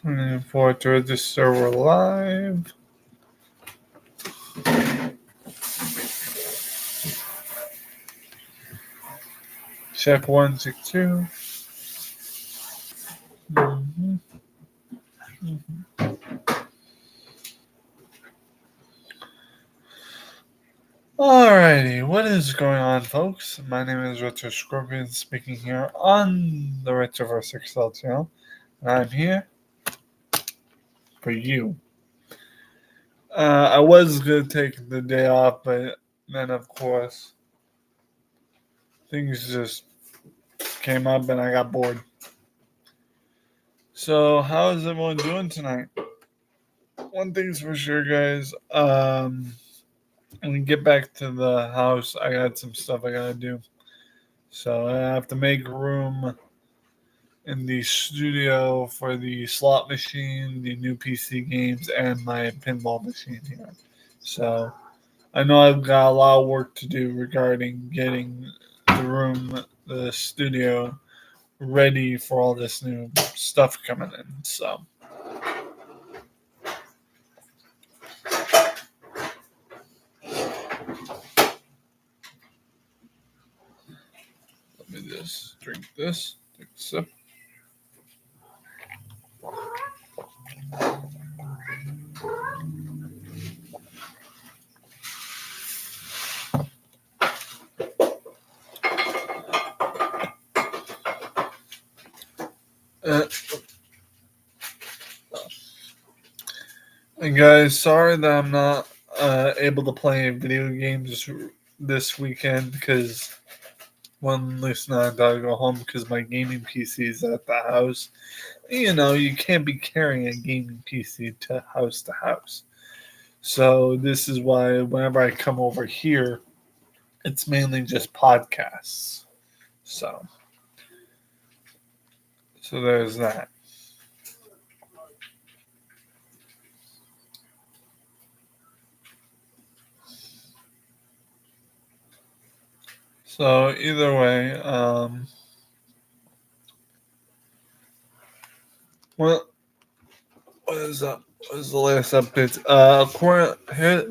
Looking forward to register. We're live. Check 162. Mm-hmm. Alrighty, what is going on, folks? My name is Richard Scorpion, speaking here on the Retroverse Excel channel, and I'm here for you. I was going to take the day off, but then, of course, things just came up and I got bored. So, how is everyone doing tonight? One thing's for sure, guys. When we get back to the house, I got some stuff I gotta do. So I have to make room in the studio for the slot machine, the new PC games, and my pinball machine here. So I know I've got a lot of work to do regarding getting the studio, ready for all this new stuff coming in. So. Let me just drink this. Take a sip. And guys, sorry that I'm not able to play video games this weekend because one Lucy and I had to go home because my gaming PC is at the house. You know, you can't be carrying a gaming PC to house. So this is why whenever I come over here, it's mainly just podcasts. So there's that. So either way, well, what is up? What is the latest update?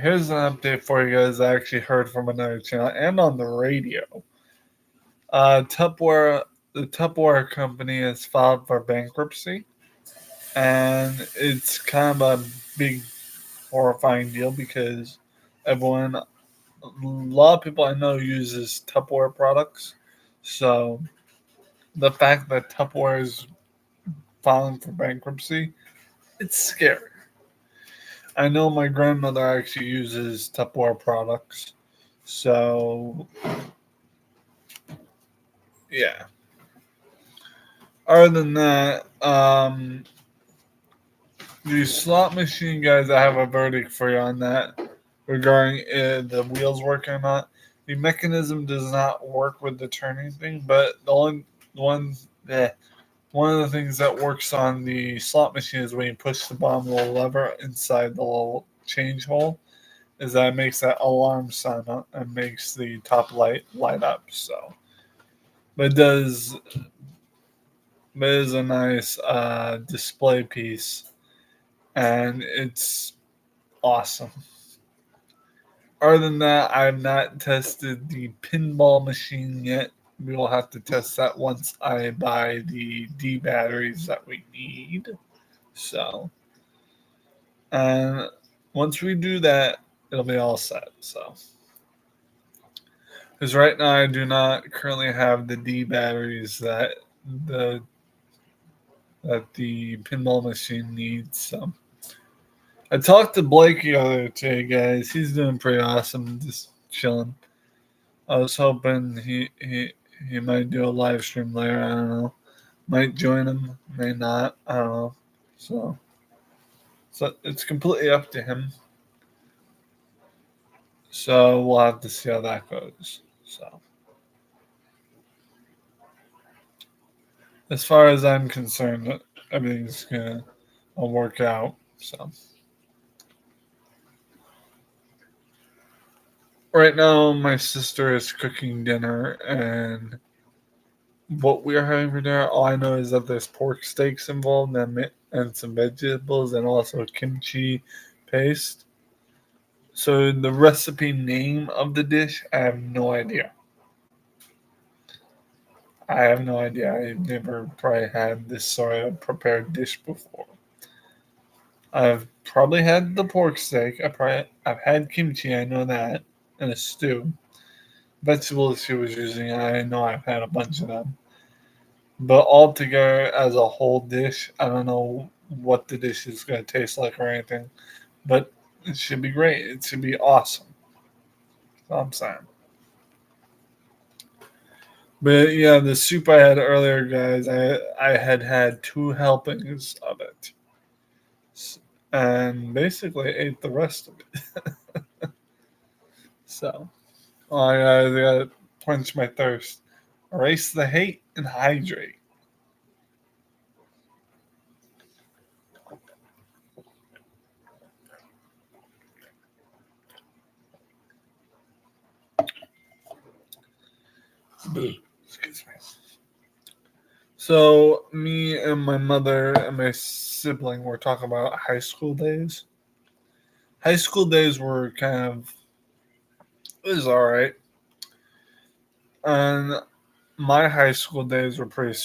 Here's an update for you guys I actually heard from another channel and on the radio. Tupperware, the Tupperware company has filed for bankruptcy, and it's kind of a big, horrifying deal because a lot of people I know uses Tupperware products, so the fact that Tupperware is filing for bankruptcy, it's scary. I know my grandmother actually uses Tupperware products, so yeah. Other than that, the slot machine guys, I have a verdict for you on that regarding the wheels working or not. The mechanism does not work with the turning thing, but the only one, one of the things that works on the slot machine is when you push the bottom little lever inside the little change hole, is that it makes that alarm sound up and makes the top light up. So, but it is a nice display piece, and it's awesome. Other than that, I've not tested the pinball machine yet. We will have to test that once I buy the D batteries that we need. So, and once we do that, it'll be all set. So, because right now I do not currently have the D batteries the that the pinball machine needs. So, I talked to Blake the other day, guys. He's doing pretty awesome, just chilling. I was hoping he might do a live stream later. I don't know. Might join him, may not. I don't know. So it's completely up to him. So we'll have to see how that goes. So as far as I'm concerned, everything's gonna work out. So right now, my sister is cooking dinner, and what we're having for dinner, all I know is that there's pork steaks involved, and and some vegetables and also kimchi paste. So the recipe name of the dish, I have no idea. I have no idea. I've never probably had this sort of prepared dish before. I've probably had the pork steak. I've had kimchi. I know that, and a stew. Vegetables she was using. I know I've had a bunch of them. But all together as a whole dish, I don't know what the dish is going to taste like or anything. But it should be great. It should be awesome. That's all I'm saying. But yeah, the soup I had earlier, guys, I had two helpings of it, and basically ate the rest of it. So I gotta quench my thirst, erase the hate, and hydrate. Excuse me. So me and my mother and my sibling were talking about high school days. High school days were kind of it was all right, and my high school days were pretty.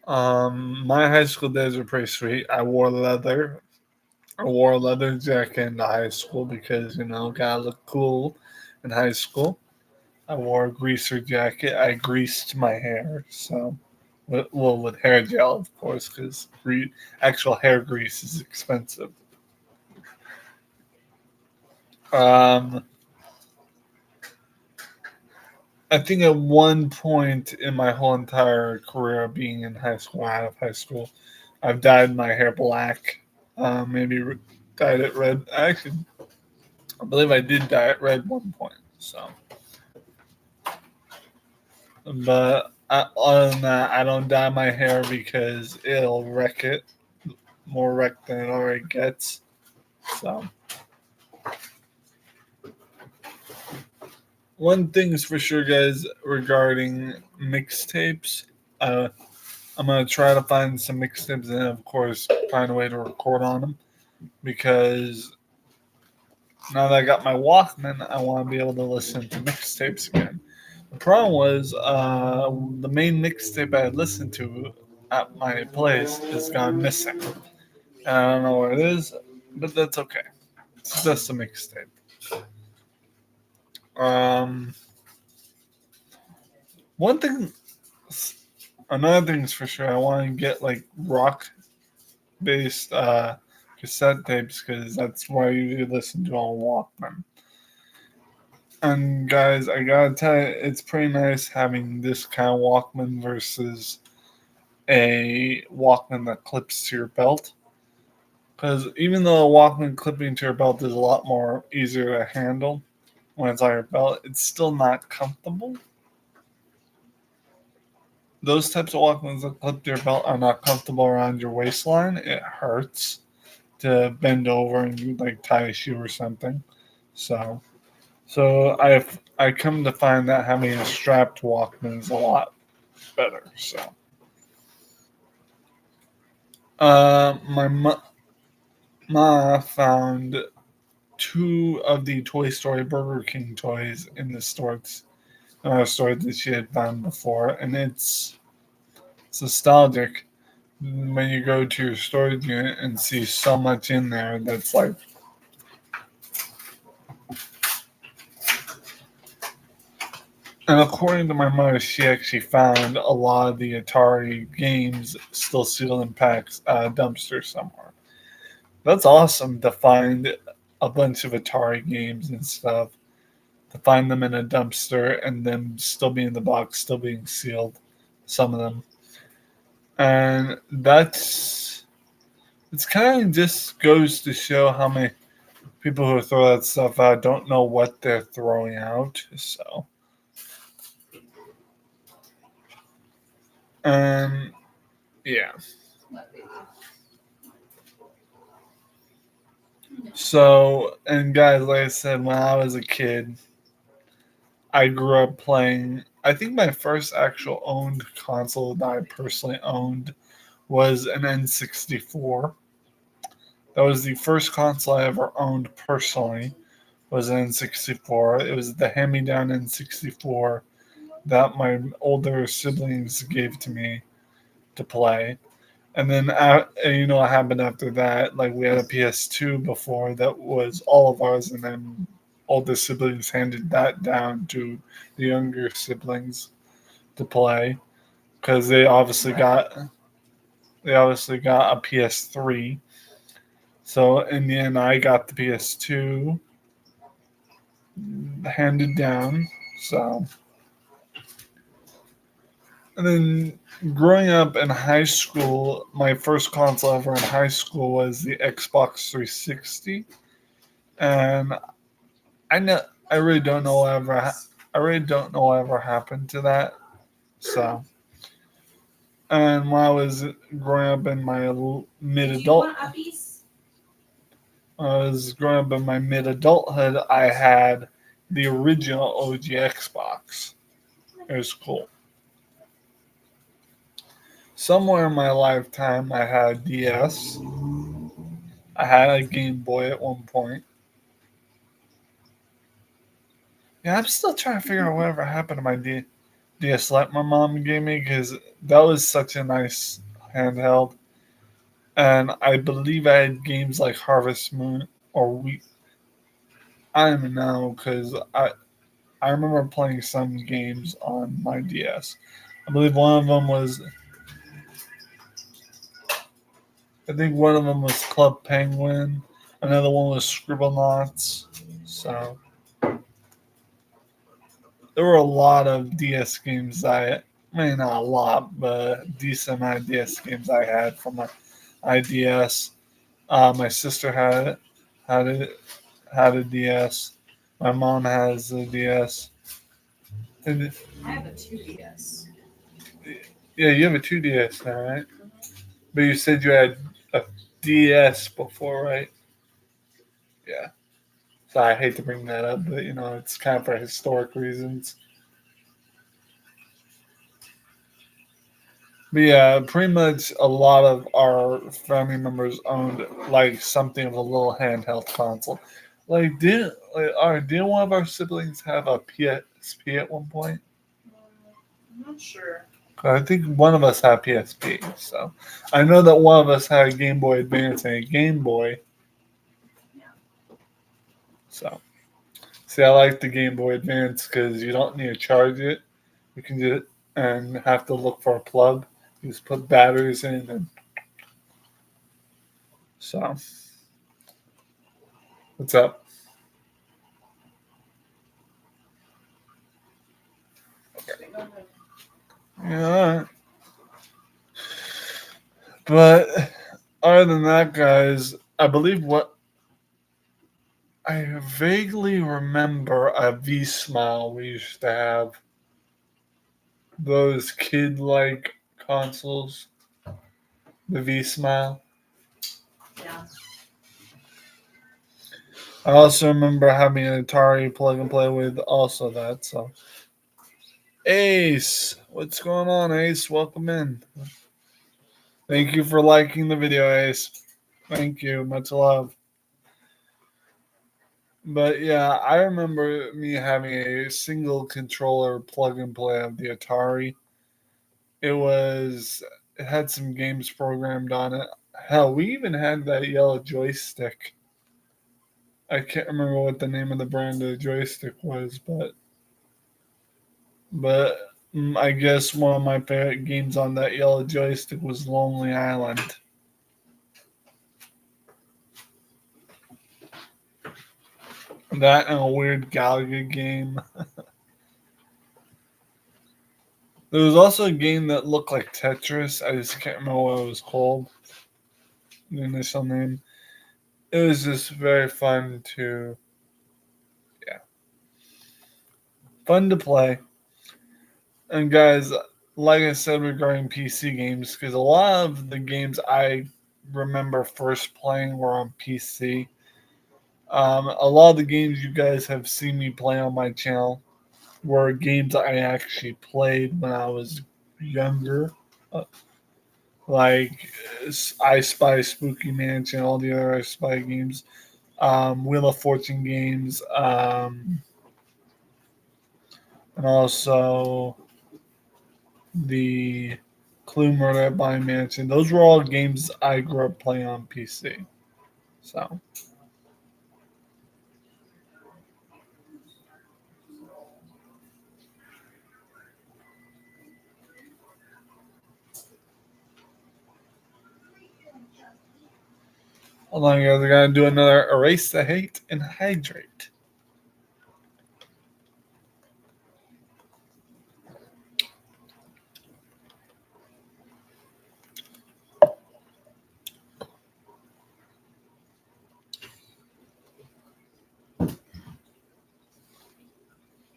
My high school days were pretty sweet. I wore a leather jacket into high school because gotta look cool in high school. I wore a greaser jacket. I greased my hair, so with hair gel, of course, because actual hair grease is expensive. Um, I think at one point in my whole entire career being in high school, out of high school, I've dyed my hair black. Maybe dyed it red. Actually, I believe I did dye it red one point. So, but other than that, I don't dye my hair because it'll wreck it more wreck than it already gets. So, one thing's for sure, guys, regarding mixtapes. Uh, I'm gonna try to find some mixtapes and, of course, find a way to record on them because now that I got my Walkman, I want to be able to listen to mixtapes again. The problem was the main mixtape I had listened to at my place is gone missing. I don't know where it is, but that's okay. It's just a mixtape. Um, one thing, another thing is for sure, I want to get like rock based cassette tapes because that's what I usually listen to on Walkman. And guys, I gotta tell you, it's pretty nice having this kind of Walkman versus a Walkman that clips to your belt. Because even though a Walkman clipping to your belt is a lot more easier to handle when it's on your belt, it's still not comfortable. Those types of Walkmans that clip to your belt are not comfortable around your waistline. It hurts to bend over and you like tie a shoe or something. So, I come to find that having a strapped Walkman is a lot better. So, my ma found two of the Toy Story Burger King toys in the store that she had found before, and it's nostalgic when you go to your storage unit and see so much in there that's like. And according to my mother, she actually found a lot of the Atari games still sealed in packs at a dumpster somewhere. That's awesome to find a bunch of Atari games and stuff, to find them in a dumpster and them still be in the box, still being sealed, some of them. And it's kind of just goes to show how many people who throw that stuff out don't know what they're throwing out. So, um, yeah. So, and guys, like I said, when I was a kid, I grew up playing. I think my first actual owned console that I personally owned was an N64. That was the first console I ever owned personally. Was an N64. It was the hand-me-down N64 that my older siblings gave to me to play. And then, what happened after that? Like, we had a PS2 before that was all of ours, and then older siblings handed that down to the younger siblings to play because they obviously got a PS3. So in the end, I got the PS2 handed down. So, and then growing up in high school, my first console ever in high school was the Xbox 360, and I know I really don't know I really don't know what ever happened to that. So, and when I was growing up in my mid adult, I was growing up in my mid adulthood, I had the original OG Xbox. It was cool. Somewhere in my lifetime, I had a DS. I had a Game Boy at one point. Yeah, I'm still trying to figure out whatever happened to my DS Lite my mom gave me because that was such a nice handheld. And I believe I had games like Harvest Moon or We. I don't even know because I remember playing some games on my DS. I believe one of them was. I think one of them was Club Penguin. Another one was Scribblenauts. So there were a lot of DS games not a lot, but a decent amount of DS games I had from my IDS. My sister had it, had a DS. My mom has a DS. And I have a 2DS. yeah, you have a 2DS now, right? But you said you had a DS before, right? Yeah. So I hate to bring that up, but it's kind of for historic reasons. But yeah, pretty much a lot of our family members owned like something of a little handheld console. Didn't one of our siblings have a PSP at one point? I'm not sure. I think one of us had PSP. So I know that one of us had a Game Boy Advance and a Game Boy. Yeah. So see, I like the Game Boy Advance because you don't need to charge it. You can just and have to look for a plug. You just put batteries in, and so what's up? Yeah, but other than that, guys, I believe what I vaguely remember a V Smile we used to have those kid-like consoles. The V Smile. Yeah. I also remember having an Atari plug and play with also that. So Ace, what's going on, Ace? Welcome in. Thank you for liking the video, Ace. Thank you. Much love. But yeah, I remember me having a single controller plug and play of the Atari. It had some games programmed on it. Hell, we even had that yellow joystick. I can't remember what the name of the brand of the joystick was, but I guess one of my favorite games on that yellow joystick was Lonely Island. That and a weird Galaga game. There was also a game that looked like Tetris. I just can't remember what it was called. The initial name. It was just very yeah, fun to play. And guys, like I said regarding PC games, because a lot of the games I remember first playing were on PC. A lot of the games you guys have seen me play on my channel were games I actually played when I was younger. Uh, like I Spy, Spooky Mansion, all the other I Spy games, Wheel of Fortune games, and also the Clue Murder by Mansion. Those were all games I grew up playing on PC. So, hold on, guys. I gotta do another erase the hate and hydrate.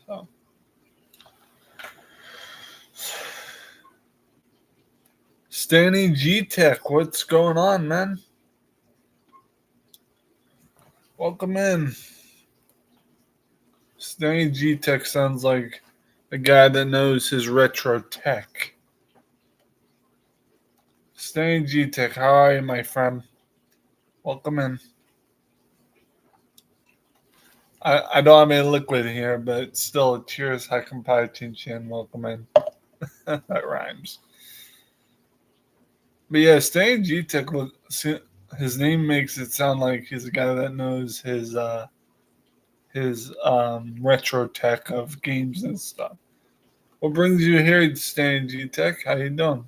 So, Stanny G Tech, what's going on, man? Welcome in. Stanny G Tech sounds like a guy that knows his retro tech. Stanny G Tech, how are you, my friend? Welcome in. I don't have any liquid here, but still, cheers, Hakampai Chin Chin, welcome in. That rhymes. But yeah, Stanny G Tech, his name makes it sound like he's a guy that knows his retro tech of games and stuff. What brings you here, Stanny G Tech? How you doing?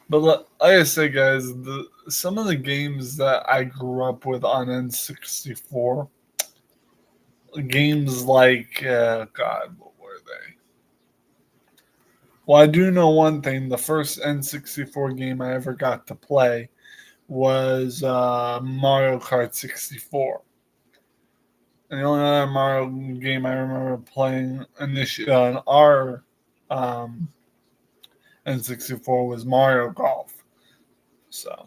But like I said, guys, some of the games that I grew up with on N64, games like God, what were they? Well, I do know one thing. The first N64 game I ever got to play was Mario Kart 64. And the only other Mario game I remember playing initially on our um, N64 was Mario Golf. So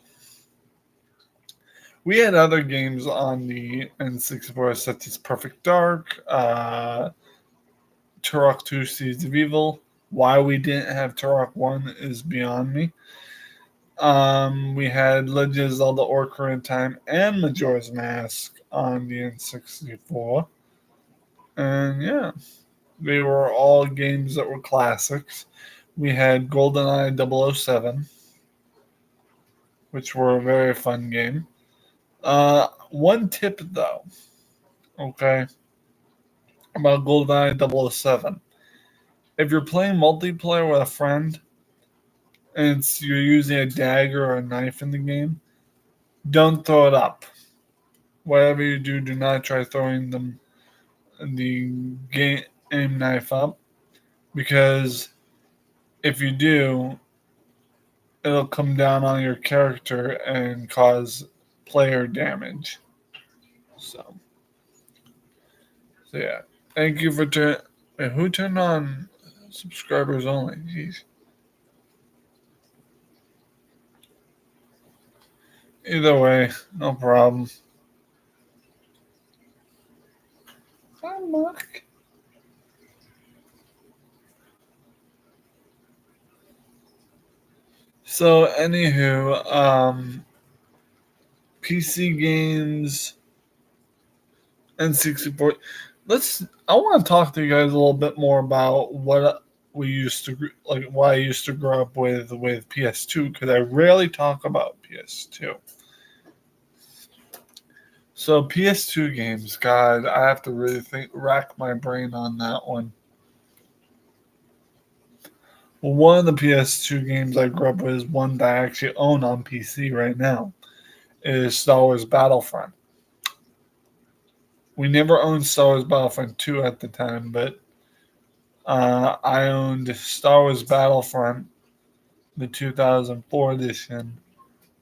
we had other games on the N64 such as Perfect Dark, Turok 2 Seeds of Evil. Why we didn't have Turok 1 is beyond me. We had Legend of Zelda Ocarina of Time and Majora's Mask on the N64. And yeah, they were all games that were classics. We had GoldenEye 007, which were a very fun game. One tip though, okay, about GoldenEye 007. If you're playing multiplayer with a friend and you're using a dagger or a knife in the game, don't throw it up. Whatever you do, do not try throwing the game aim knife up, because if you do, it'll come down on your character and cause player damage. So yeah. Thank you for who turned on subscribers only? Jeez. Either way, no problem. Hi, Mark. So, anywho, PC games, N64. I want to talk to you guys a little bit more about what we used to like. Why I used to grow up with PS2, because I rarely talk about PS2. So PS2 games, God, I have to really rack my brain on that one. Well, one of the PS2 games I grew up with is one that I actually own on PC right now. Is Star Wars Battlefront. We never owned Star Wars Battlefront 2 at the time, but I owned Star Wars Battlefront, the 2004 edition,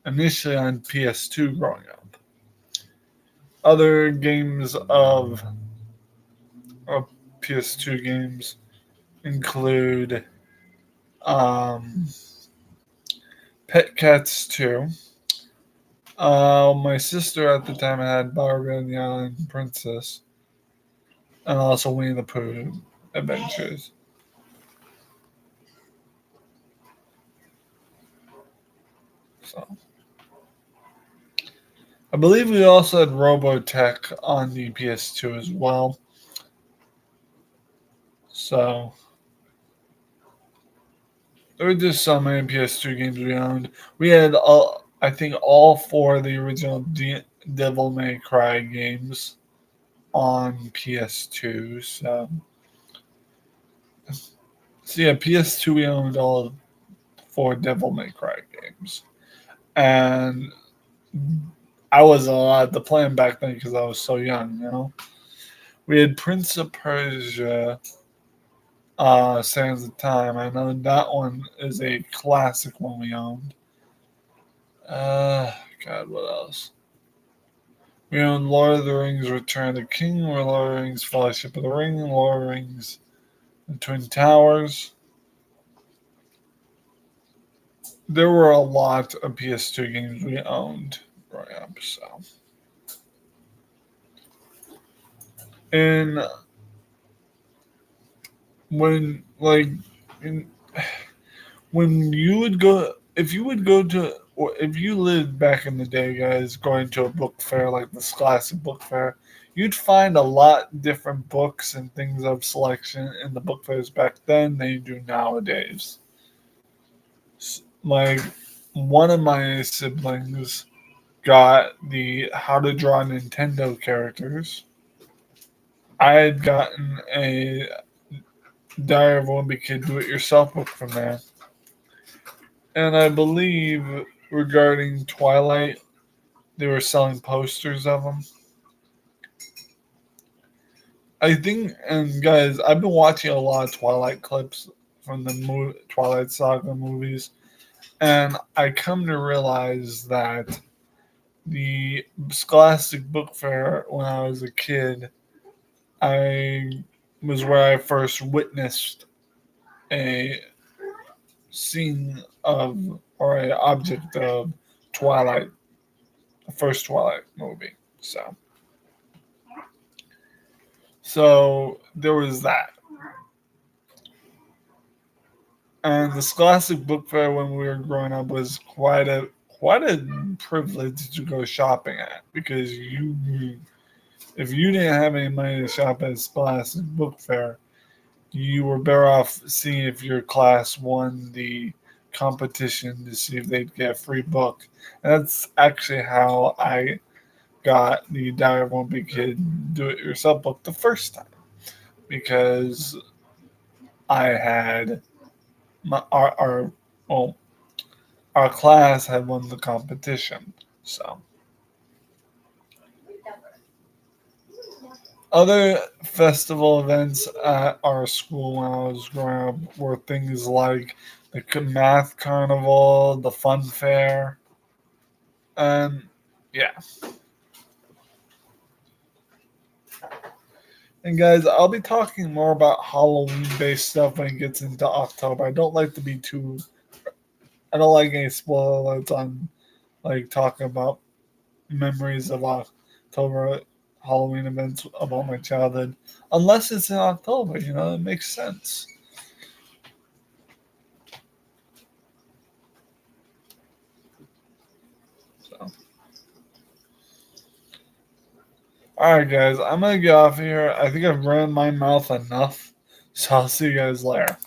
initially on PS2 growing up. Other games of PS2 games include Pet Cats 2. My sister at the time had Barbie and the Island Princess. and also Winnie the Pooh Adventures. So I believe we also had Robotech on the PS2 as well. So there were just so many PS2 games we owned. We had, I think, all four of the original Devil May Cry games on PS2. So yeah, PS2 we owned all four Devil May Cry games, and I wasn't allowed to play them back then because I was so young. We had Prince of Persia. Sands of Time. I know that one is a classic one we owned. God, what else? We owned Lord of the Rings: Return of the King, or Lord of the Rings: Fellowship of the Ring, Lord of the Rings: The Twin Towers. There were a lot of PS2 games we owned growing up. So, and when like in, when you would go, if you would go to, or if you lived back in the day, guys, going to a book fair like the Scholastic Book Fair, you'd find a lot different books and things of selection in the book fairs back then than you do nowadays. Like, one of my siblings got the How to Draw Nintendo characters. I had gotten a Diary of a Wimpy Kid Do It Yourself book from there. And I believe regarding Twilight, they were selling posters of them. I think, and guys, I've been watching a lot of Twilight clips from the Twilight Saga movies, and I come to realize that the Scholastic Book Fair when I was a kid, I was where I first witnessed a scene of, or an object of Twilight, the first Twilight movie. So there was that. And the Scholastic Book Fair when we were growing up was quite a privilege to go shopping at, because if you didn't have any money to shop at Scholastic Book Fair, you were better off seeing if your class won the competition to see if they'd get a free book. And that's actually how I got the Diary of a Wimpy Kid Do It Yourself book the first time, because I had our class had won the competition. So other festival events at our school when I was growing up were things like the math carnival, the fun fair, and yeah. And guys, I'll be talking more about Halloween-based stuff when it gets into October. I don't like any spoiler alerts on like talking about memories of October Halloween events about my childhood, unless it's in October. It makes sense. So, all right, guys, I'm gonna get off here. I think I've ran my mouth enough, so I'll see you guys later.